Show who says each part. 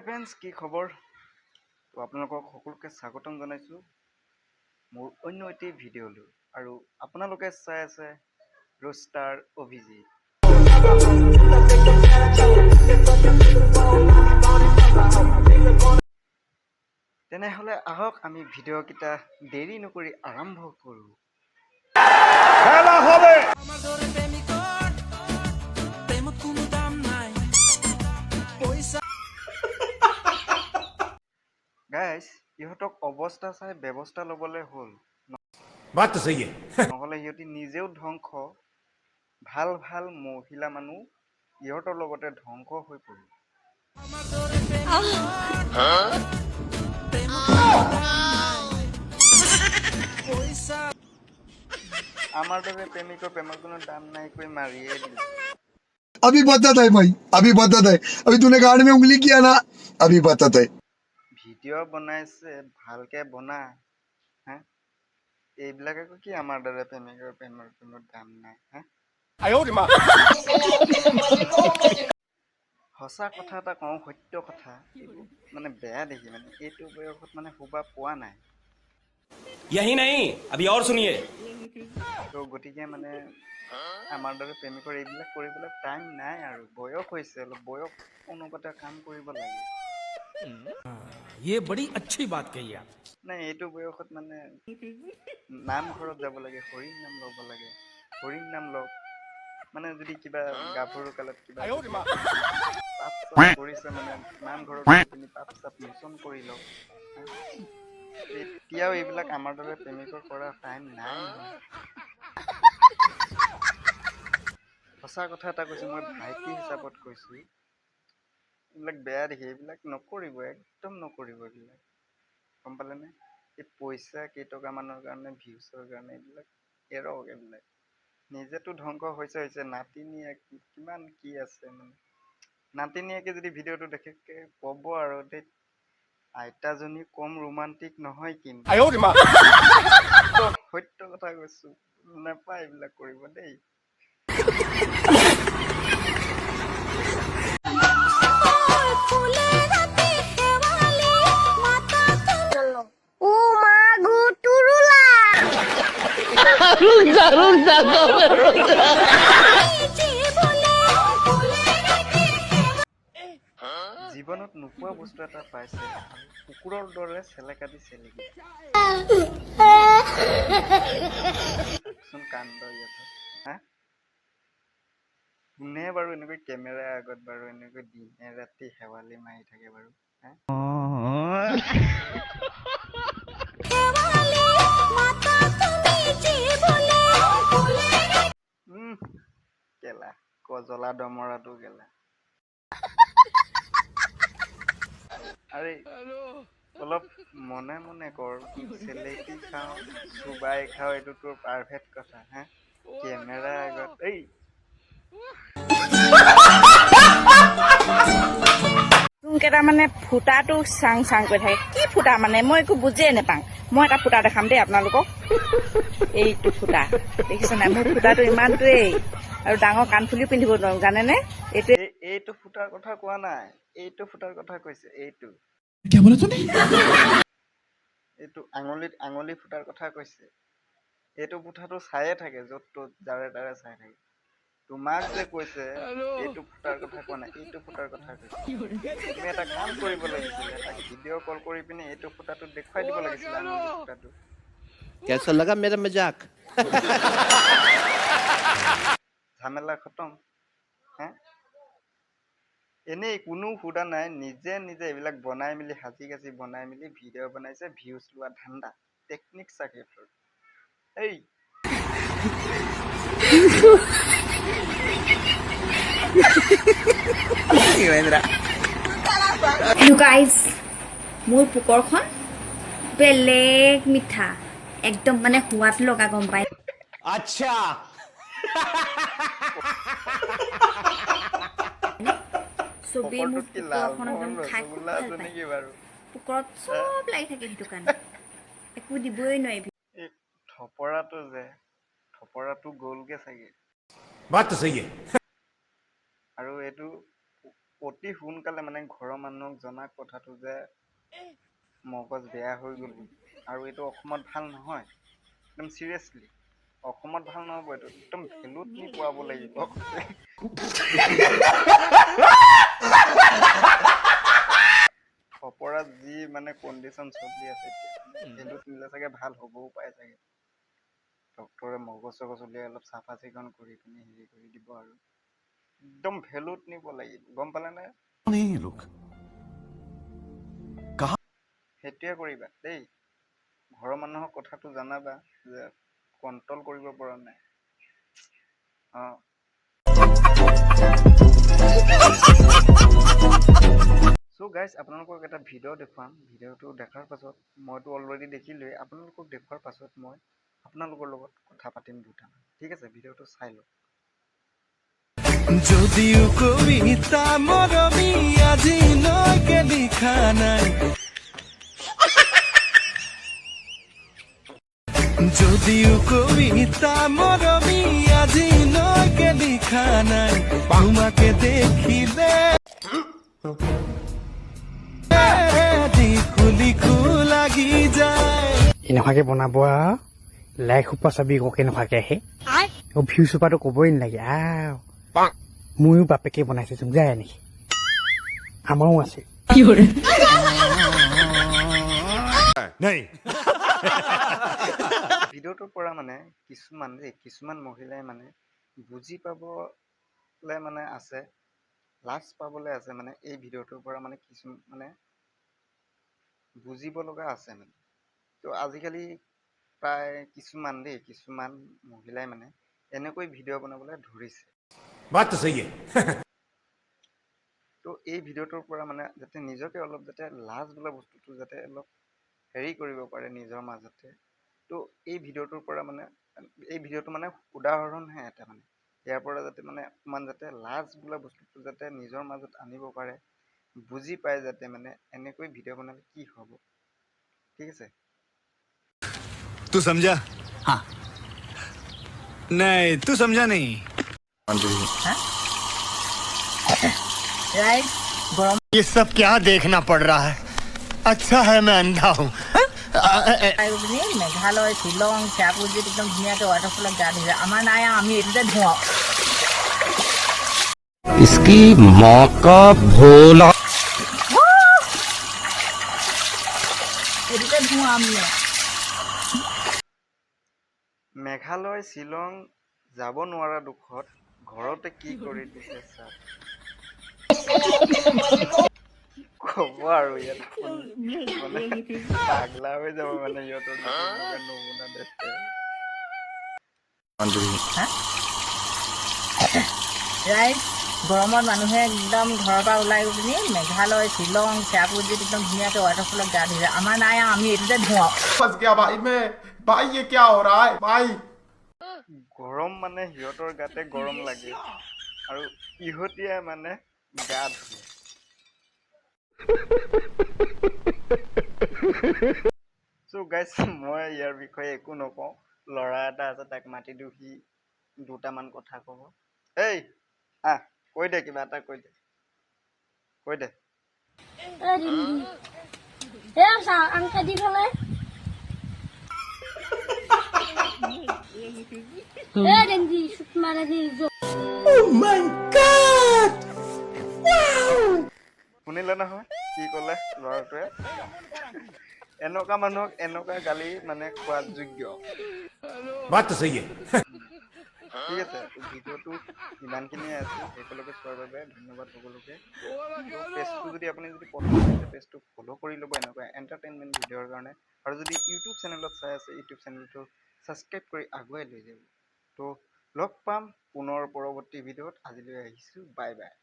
Speaker 1: Friends কি খবৰ তো আপোনালোকক সকলোকে স্বাগতম জনাইছোঁ মোৰ অন্য এটি ভিডিঅ'লৈ আৰু আপোনালোকে চাই আছে ৰোষ্টাৰ অভিজিত তেনেহ'লে আহক আমি ভিডিঅ'কেইটা দেৰি নকৰি আৰম্ভ কৰোঁ খেলা হবে গাইজ ইহঁতক অৱস্থা চাই ব্যৱস্থা ল'বলৈ হ'ল নহ'লে সিহঁতি নিজেও ধ্বংস ভাল ভাল মহিলা মানুহ ইহঁতৰ লগতে ধ্বংস হৈ পৰিব আমাৰ দৰে প্ৰেমিকৰ প্ৰেমৰ কোনো দাম নাই কৈ মাৰিয়ে দিলে
Speaker 2: अभी बताता है भाई अभी बताता है अभी तूने गाड़ में उंगली किया ना अभी बताता है
Speaker 1: ভিডিঅ' বনাইছে ভালকে বনা হা এইবিলাক আকৌ কি আমাৰ দৰে প্ৰেমিকৰ প্ৰেমৰ কোনো দাম নাই হা সঁচা কথা এটা কওঁ সত্য কথা মানে বেয়া দেখি মানে এইটো বয়সত মানে শুবা পোৱা নাই
Speaker 3: यही नहीं अभी और सुनिए
Speaker 1: তো গতিকে মানে আমাৰ দৰে প্ৰেমিকৰ এইবিলাক কৰিবলৈ টাইম নাই আৰু বয়স হৈছে অলপ বয়স অনুপাতে কাম কৰিব লাগে
Speaker 3: ये बड़ी अच्छी बात कही आप
Speaker 1: নাই এইটো বয়সত মানে নামঘৰত যাব লাগে হৰিৰ নাম ল'ব লাগে হৰিৰ নাম লওক মানে যদি কিবা গাভৰু কালত কিবা পাপ চাপ কৰিছে মানে নামঘৰত গৈ পিনি পাপ চাপ মোচন কৰি লওক এতিয়াও এইবিলাক আমাৰ দৰে প্ৰেমিকৰ কৰা টাইম নাই সঁচা কথা এটা কৈছোঁ মই ভাইটি হিচাপত কৈছোঁ এইবিলাক বেয়া দেখি এইবিলাক নকৰিব একদম নকৰিব এইবিলাক গম পালেনে এই পইচা কেইটকামানৰ কাৰণে ভিউচৰ কাৰণে এইবিলাক এৰক এইবিলাক নিজেতো ধ্বংস হৈছে নাতিনীয়ে কিমান কি আছে মানে নাতিনীয়েকে যদি ভিডিঅ'টো দেখে ক'ব আৰু দেই আইতাজনী কম ৰোমান্টিক নহয় কিন্তু সত্য কথা কৈছোঁ নাপায় এইবিলাক কৰিব দেই জীৱনত নোপোৱা বস্তু এটা পাইছে কুকুৰৰ দৰে চেলেকা দি চেলেকি কাণ্ড ইহঁতৰ হা কোনে বাৰু এনেকৈ কেমেৰাৰ আগত বাৰু এনেকৈ দিনে ৰাতি শেৱালি মাৰি থাকে বাৰু কেলা কজলা দমৰাটো কেলা আৰে অলপ মনে মনে কৰ চেলেকি খাওঁ চুবাই খাওঁ এইটো তোৰ পাৰফেক্ট কথা হা কেমেৰা আগত এই
Speaker 4: কেইটা মানে ফুটাটো চাং চাং কৰি থাকে কি ফুটা মানে মই একো বুজিয়ে নাপাওঁ মই এটা ফুটা দেখাম দেই আপোনালোকক এইটো ফুটা দেখিছে নাই মোৰ ফুটাটো ইমানটোৱেই আৰু ডাঙৰ কাণফুলিও পিন্ধিব নোৱাৰো জানেনে
Speaker 1: এইটো ফুটাৰ কথা কোৱা নাই এইটো ফুটাৰ কথা কৈছে এইটো এইটো আঙুলি ফুটাৰ কথা কৈছে এইটো ফুটাটো চায়ে থাকে য'ত ত'ত যাৰে তাৰে চাই থাকে তোমাক যে কৈছে এইটো ফুটাৰ কথা কোৱা নাই এইটো ফুটাৰ কথা কৈছে তুমি এটা কাম কৰিব লাগিছিলে এটা ভিডিঅ' কল কৰি পিনে এইটো ফুটাটো দেখুৱাই দিব লাগিছিলে আঙুলি ফুটাটো
Speaker 5: कैसा लगा मेरा मजाक
Speaker 1: ঝামেলা খতম হা এনেই কোনো সুধা নাই নিজে নিজে এইবিলাক বনাই মেলি সাজি কাচি বনাই মেলি ভিডিঅ' বনাইছে ভিউজ লোৱা ধান্দা টেকনিক চাগে এই
Speaker 6: Hello guys, মোৰ পুকৰখন বেলেগ মিঠা একদম মানে সোৱাদ লগা গম পাই
Speaker 3: अच्छा
Speaker 6: চবেই মোৰ পুকৰখন একদম খাই খুব ভাল পায়
Speaker 1: নেকি বাৰু
Speaker 6: পুকৰত চব লাগি থাকে সেইটো কাৰণে একো দিবই নোৱাৰি
Speaker 1: এই থপৰাটো গ'লগে চাগে
Speaker 3: बात तो सही है
Speaker 1: আৰু এইটো অতি সোনকালে মানে ঘৰৰ মানুহক জনা কথাটো যে মগজ বেয়া হৈ গ'ল আৰু এইটো অসমত ভাল নহয়, একদম চিৰিয়াছলি অসমত ভাল নহ'ব, এইটো একদম ভেলুত নি পোৱাব লাগিব। অপৰাধ যি মানে কণ্ডিশ্যন চলি আছে এতিয়া ভেলুত নিলে চাগে ভাল হ'বও পাৰে চাগে। ডক্তৰে মগজ চগজ উলিয়াই অলপ চাফা চিকুণ কৰি পিনি হেৰি কৰি দিব আৰু একদম ভেলুত নিব লাগিব, গম পালেনে? সেইটোৱে কৰিবা দেই। ঘৰৰ মানুহৰ কথাটো জনাবা যে কণ্ট্ৰল কৰিব পৰা নাই। চ' গাইজ আপোনালোকক এটা ভিডিঅ' দেখুৱাম। ভিডিঅ'টো দেখাৰ পাছত মইতো অলৰেডি দেখিলোৱেই, আপোনালোকক দেখুৱাৰ পাছত মই আপোনালোকৰ লগত কথা পাতিম দুটামান, ঠিক আছে? ভিডিঅ'টো চাই লওক।
Speaker 7: যদিও কবিতা মৰমী আজিলৈকে লিখা নাই, যদিও কবিতা মৰমী আজিলৈকে লিখা নাই, তোমাকে দেখিলে লিখো লিখো লাগি যায়।
Speaker 8: এনেকুৱাকে বনাব আৰু লাইক সোপা চাবি আকৌ কেনেকুৱাকে আহে, ভিউ চোপাটো ক'বই নালাগে। ময়ো বাপেকে বনাইছো চোন যায় নেকি, আমাৰো আছে।
Speaker 1: ভিডিঅ'টোৰ পৰা মানে কিছুমান মহিলাই মানে বুজি পাবলৈ মানে আছে, লাজ পাবলৈ আছে, মানে এই ভিডিঅ'টোৰ পৰা মানে মানে বুজিব লগা আছে মানে। তো আজিকালি প্ৰায় কিছুমান মহিলাই মানে এনেকৈ ভিডিঅ' বনাবলৈ ধৰিছে। তো এই ভিডিঅ'টোৰ পৰা মানে যাতে নিজকে অলপ যাতে লাজ বোলা বস্তুটো যাতে অলপ হেৰি কৰিব পাৰে নিজৰ মাজতে। তো এই ভিডিঅ'টোৰ পৰা মানে এই ভিডিঅ'টো মানে উদাহৰণহে এটা, মানে ইয়াৰ পৰা যাতে মানে অকণমান যাতে লাজ বোলা বস্তুটো যাতে নিজৰ মাজত আনিব পাৰে, বুজি পায় যাতে মানে এনেকৈ ভিডিঅ' বনালে কি হ'ব, ঠিক আছে?
Speaker 7: तू समझा? हाँ। नहीं तू समझा नहीं।
Speaker 9: ये सब क्या देखना पड़ रहा है? अच्छा है मैं अंधा हूँ।
Speaker 4: মেঘালয় শ্বিলং চেৰাপুঞ্জীত একদম ধুনীয়াকৈ ৱাটাৰফলত গা ধুইছে। আমাৰ নাই, আমি এইটোতে ধুৱাওঁ।
Speaker 5: इसकी माँ का भोला।
Speaker 4: এইটোতে ধুৱাওঁ আমি।
Speaker 1: মেঘালয় শ্বিলং যাব নোৱাৰা দুখত ঘৰতে কি কৰি দিছে ছাৰ। ক'ব আৰু ইয়াত মানে পাগলা হৈ যাব মানে সিহঁতৰ নমুনা দেখে।
Speaker 4: গৰমত মানুহে একদম ঘৰৰ পৰা ওলাই গৈ পিনি মেঘালয় শ্বিলং চেৰাপুঞ্জীত একদম ধুনীয়াকৈ ৱাটাৰফলত গা ধুইছে। আমাৰ নাই, আমি এইটোতে ধুৱাওঁ।
Speaker 1: গৰম মানে সিহঁতৰ গাতে গৰম লাগে আৰু ইহঁতিয়ে মানে গা ধুৱে। চ' গাইজ মই ইয়াৰ বিষয়ে একো নকওঁ। ল'ৰা এটা আছে, তাক মাতি দিওঁ, সি দুটামান কথা ক'ব। এই কৈ দে, কিবা এটা কৈ দে। শুনিলে নহয় কি ক'লে ল'ৰাটোৱে? এনেকুৱা মানুহক এনেকুৱা গালি মানে খোৱা যোগ্য। ঠিক আছে, ভিডিঅ'টো ইমানখিনিয়ে আছিল। শেষলৈকে চোৱাৰ বাবে ধন্যবাদ সকলোকে। পেজটো যদি আপুনি প্ৰথম হৈছে, পেজটো ফ'ল' কৰি ল'ব এনেকুৱা এণ্টাৰটেইনমেণ্ট ভিডিঅ'ৰ কাৰণে। আৰু যদি ইউটিউব চেনেলত চাই আছে, ইউটিউব চেনেলটো ছাবস্ক্ৰাইব কৰি আগুৱাই লৈ যাব। তো লগ পাম পুনৰ পৰৱৰ্তী ভিডিঅ'ত। আজিলৈ আহিছোঁ, বাই বাই।